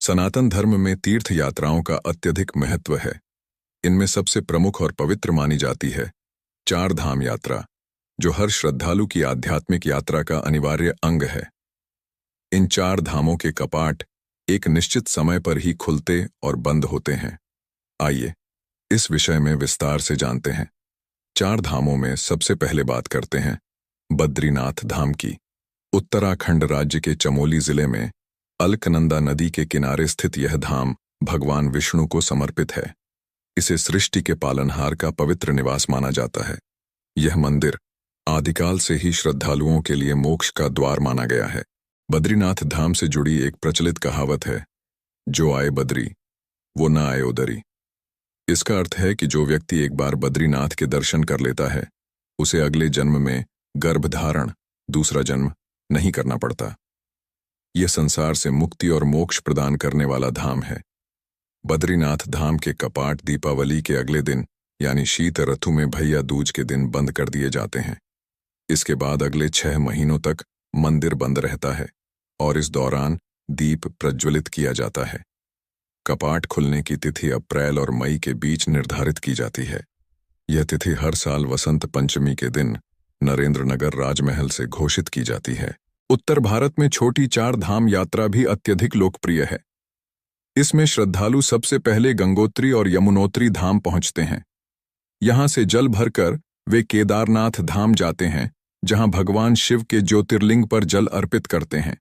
सनातन धर्म में तीर्थ यात्राओं का अत्यधिक महत्व है। इनमें सबसे प्रमुख और पवित्र मानी जाती है चार धाम यात्रा, जो हर श्रद्धालु की आध्यात्मिक यात्रा का अनिवार्य अंग है। इन चार धामों के कपाट एक निश्चित समय पर ही खुलते और बंद होते हैं। आइए इस विषय में विस्तार से जानते हैं। चार धामों में सबसे पहले बात करते हैं बद्रीनाथ धाम की। उत्तराखंड राज्य के चमोली जिले में अलकनंदा नदी के किनारे स्थित यह धाम भगवान विष्णु को समर्पित है। इसे सृष्टि के पालनहार का पवित्र निवास माना जाता है। यह मंदिर आदिकाल से ही श्रद्धालुओं के लिए मोक्ष का द्वार माना गया है। बद्रीनाथ धाम से जुड़ी एक प्रचलित कहावत है, जो आए बद्री वो न आए उदरी। इसका अर्थ है कि जो व्यक्ति एक बार बद्रीनाथ के दर्शन कर लेता है, उसे अगले जन्म में गर्भधारण दूसरा जन्म नहीं करना पड़ता। यह संसार से मुक्ति और मोक्ष प्रदान करने वाला धाम है। बद्रीनाथ धाम के कपाट दीपावली के अगले दिन यानी शीत ऋतु में भैया दूज के दिन बंद कर दिए जाते हैं। इसके बाद अगले 6 महीनों तक मंदिर बंद रहता है और इस दौरान दीप प्रज्वलित किया जाता है। कपाट खुलने की तिथि अप्रैल और मई के बीच निर्धारित की जाती है। यह तिथि हर साल वसंत पंचमी के दिन नरेंद्रनगर राजमहल से घोषित की जाती है। उत्तर भारत में छोटी चार धाम यात्रा भी अत्यधिक लोकप्रिय है। इसमें श्रद्धालु सबसे पहले गंगोत्री और यमुनोत्री धाम पहुंचते हैं। यहां से जल भरकर वे केदारनाथ धाम जाते हैं, जहां भगवान शिव के ज्योतिर्लिंग पर जल अर्पित करते हैं।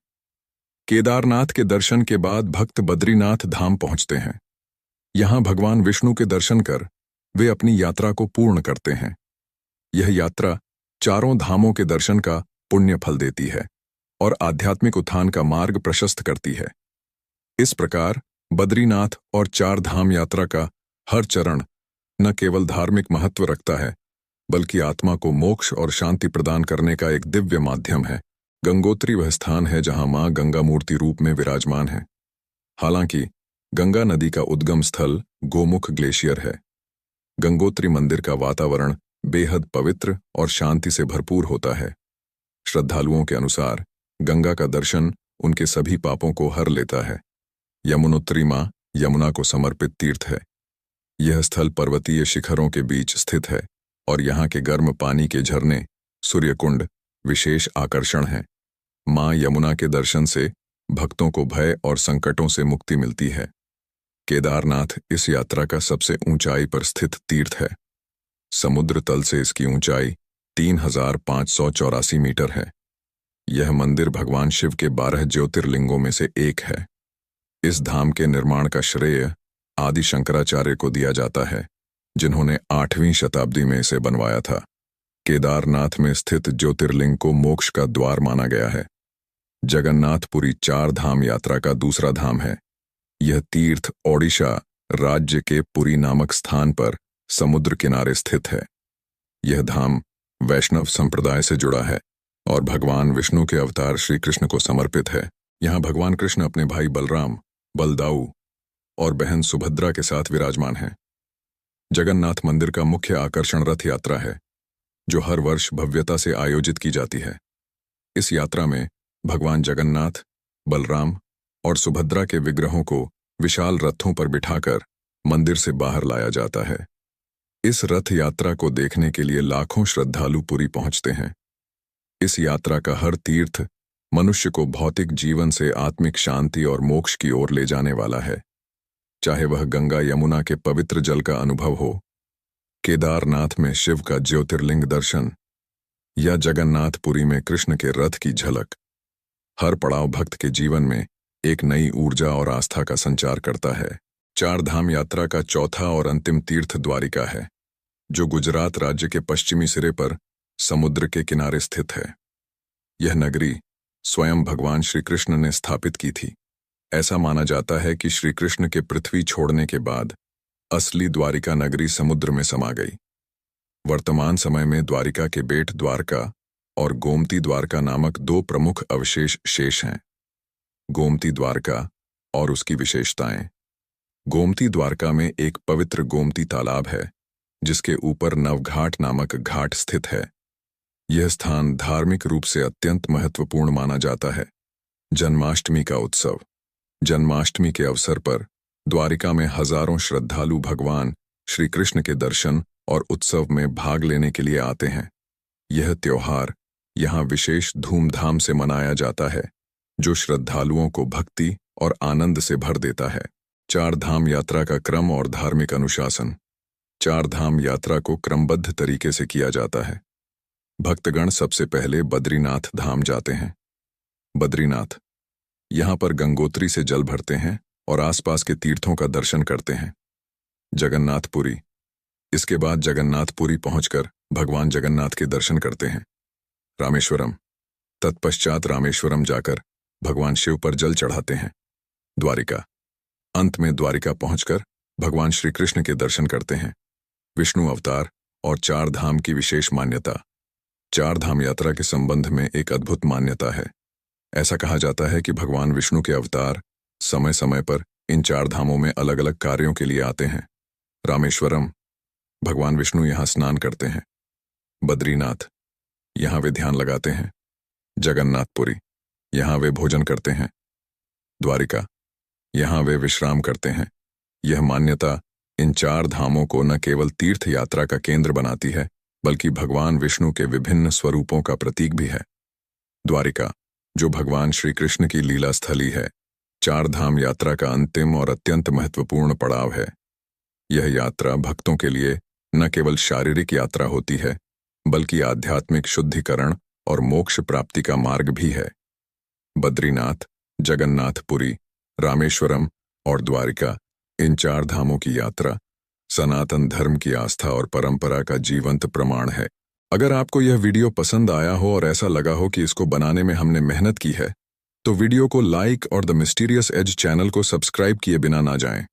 केदारनाथ के दर्शन के बाद भक्त बद्रीनाथ धाम पहुंचते हैं। यहां भगवान विष्णु के दर्शन कर वे अपनी यात्रा को पूर्ण करते हैं। यह यात्रा चारों धामों के दर्शन का पुण्य फल देती है और आध्यात्मिक उत्थान का मार्ग प्रशस्त करती है। इस प्रकार बद्रीनाथ और चार धाम यात्रा का हर चरण न केवल धार्मिक महत्व रखता है, बल्कि आत्मा को मोक्ष और शांति प्रदान करने का एक दिव्य माध्यम है। गंगोत्री वह स्थान है जहां मां गंगा मूर्ति रूप में विराजमान है। हालांकि गंगा नदी का उद्गम स्थल गोमुख ग्लेशियर है। गंगोत्री मंदिर का वातावरण बेहद पवित्र और शांति से भरपूर होता है। श्रद्धालुओं के अनुसार गंगा का दर्शन उनके सभी पापों को हर लेता है। यमुनोत्री मां यमुना को समर्पित तीर्थ है। यह स्थल पर्वतीय शिखरों के बीच स्थित है और यहाँ के गर्म पानी के झरने सूर्यकुंड विशेष आकर्षण हैं। मां यमुना के दर्शन से भक्तों को भय और संकटों से मुक्ति मिलती है। केदारनाथ इस यात्रा का सबसे ऊंचाई पर स्थित तीर्थ है। समुद्र तल से इसकी ऊंचाई 3584 मीटर है। यह मंदिर भगवान शिव के 12 ज्योतिर्लिंगों में से एक है। इस धाम के निर्माण का श्रेय आदि शंकराचार्य को दिया जाता है, जिन्होंने 8वीं शताब्दी में इसे बनवाया था। केदारनाथ में स्थित ज्योतिर्लिंग को मोक्ष का द्वार माना गया है। जगन्नाथपुरी चार धाम यात्रा का दूसरा धाम है। यह तीर्थ ओडिशा राज्य के पुरी नामक स्थान पर समुद्र किनारे स्थित है। यह धाम वैष्णव संप्रदाय से जुड़ा है और भगवान विष्णु के अवतार श्री कृष्ण को समर्पित है। यहाँ भगवान कृष्ण अपने भाई बलराम, बलदाऊ और बहन सुभद्रा के साथ विराजमान हैं। जगन्नाथ मंदिर का मुख्य आकर्षण रथ यात्रा है, जो हर वर्ष भव्यता से आयोजित की जाती है। इस यात्रा में भगवान जगन्नाथ, बलराम और सुभद्रा के विग्रहों को विशाल रथों पर बिठाकर मंदिर से बाहर लाया जाता है। इस रथ यात्रा को देखने के लिए लाखों श्रद्धालु पुरी पहुंचते हैं। इस यात्रा का हर तीर्थ मनुष्य को भौतिक जीवन से आत्मिक शांति और मोक्ष की ओर ले जाने वाला है, चाहे वह गंगा यमुना के पवित्र जल का अनुभव हो, केदारनाथ में शिव का ज्योतिर्लिंग दर्शन या जगन्नाथपुरी में कृष्ण के रथ की झलक। हर पड़ाव भक्त के जीवन में एक नई ऊर्जा और आस्था का संचार करता है। चार धाम यात्रा का चौथा और अंतिम तीर्थ द्वारिका है, जो गुजरात राज्य के पश्चिमी सिरे पर समुद्र के किनारे स्थित है। यह नगरी स्वयं भगवान श्री कृष्ण ने स्थापित की थी। ऐसा माना जाता है कि श्री कृष्ण के पृथ्वी छोड़ने के बाद असली द्वारिका नगरी समुद्र में समा गई। वर्तमान समय में द्वारिका के बेट द्वारका और गोमती द्वारका नामक 2 प्रमुख अवशेष शेष हैं। गोमती द्वारका और उसकी विशेषताएं। गोमती द्वारका में एक पवित्र गोमती तालाब है, जिसके ऊपर नवघाट नामक घाट स्थित है। यह स्थान धार्मिक रूप से अत्यंत महत्वपूर्ण माना जाता है। जन्माष्टमी का उत्सव। जन्माष्टमी के अवसर पर द्वारिका में हजारों श्रद्धालु भगवान श्री कृष्ण के दर्शन और उत्सव में भाग लेने के लिए आते हैं। यह त्योहार यहाँ विशेष धूमधाम से मनाया जाता है, जो श्रद्धालुओं को भक्ति और आनंद से भर देता है। चार धाम यात्रा का क्रम और धार्मिक अनुशासन। चार धाम यात्रा को क्रमबद्ध तरीके से किया जाता है। भक्तगण सबसे पहले बद्रीनाथ धाम जाते हैं। बद्रीनाथ, यहाँ पर गंगोत्री से जल भरते हैं और आसपास के तीर्थों का दर्शन करते हैं। जगन्नाथपुरी, इसके बाद जगन्नाथपुरी पहुंचकर भगवान जगन्नाथ के दर्शन करते हैं। रामेश्वरम, तत्पश्चात रामेश्वरम जाकर भगवान शिव पर जल चढ़ाते हैं। द्वारिका, अंत में द्वारिका पहुंचकर भगवान श्री कृष्ण के दर्शन करते हैं। विष्णु अवतार और चार धाम की विशेष मान्यता। चार धाम यात्रा के संबंध में एक अद्भुत मान्यता है। ऐसा कहा जाता है कि भगवान विष्णु के अवतार समय समय पर इन चार धामों में अलग अलग कार्यों के लिए आते हैं। रामेश्वरम, भगवान विष्णु यहाँ स्नान करते हैं। बद्रीनाथ, यहाँ वे ध्यान लगाते हैं। जगन्नाथपुरी, यहाँ वे भोजन करते हैं। द्वारिका, यहाँ वे विश्राम करते हैं। यह मान्यता इन चार धामों को न केवल तीर्थ यात्रा का केंद्र बनाती है, बल्कि भगवान विष्णु के विभिन्न स्वरूपों का प्रतीक भी है। द्वारिका, जो भगवान श्री कृष्ण की लीला स्थली है, चार धाम यात्रा का अंतिम और अत्यंत महत्वपूर्ण पड़ाव है। यह यात्रा भक्तों के लिए न केवल शारीरिक यात्रा होती है, बल्कि आध्यात्मिक शुद्धिकरण और मोक्ष प्राप्ति का मार्ग भी है। बद्रीनाथ, जगन्नाथपुरी, रामेश्वरम और द्वारिका, इन चार धामों की यात्रा सनातन धर्म की आस्था और परंपरा का जीवंत प्रमाण है। अगर आपको यह वीडियो पसंद आया हो और ऐसा लगा हो कि इसको बनाने में हमने मेहनत की है, तो वीडियो को लाइक और द मिस्टीरियस एज चैनल को सब्सक्राइब किए बिना ना जाएं।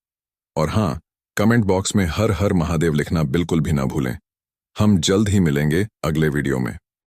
और हाँ, कमेंट बॉक्स में हर हर महादेव लिखना बिल्कुल भी ना भूलें। हम जल्द ही मिलेंगे अगले वीडियो में।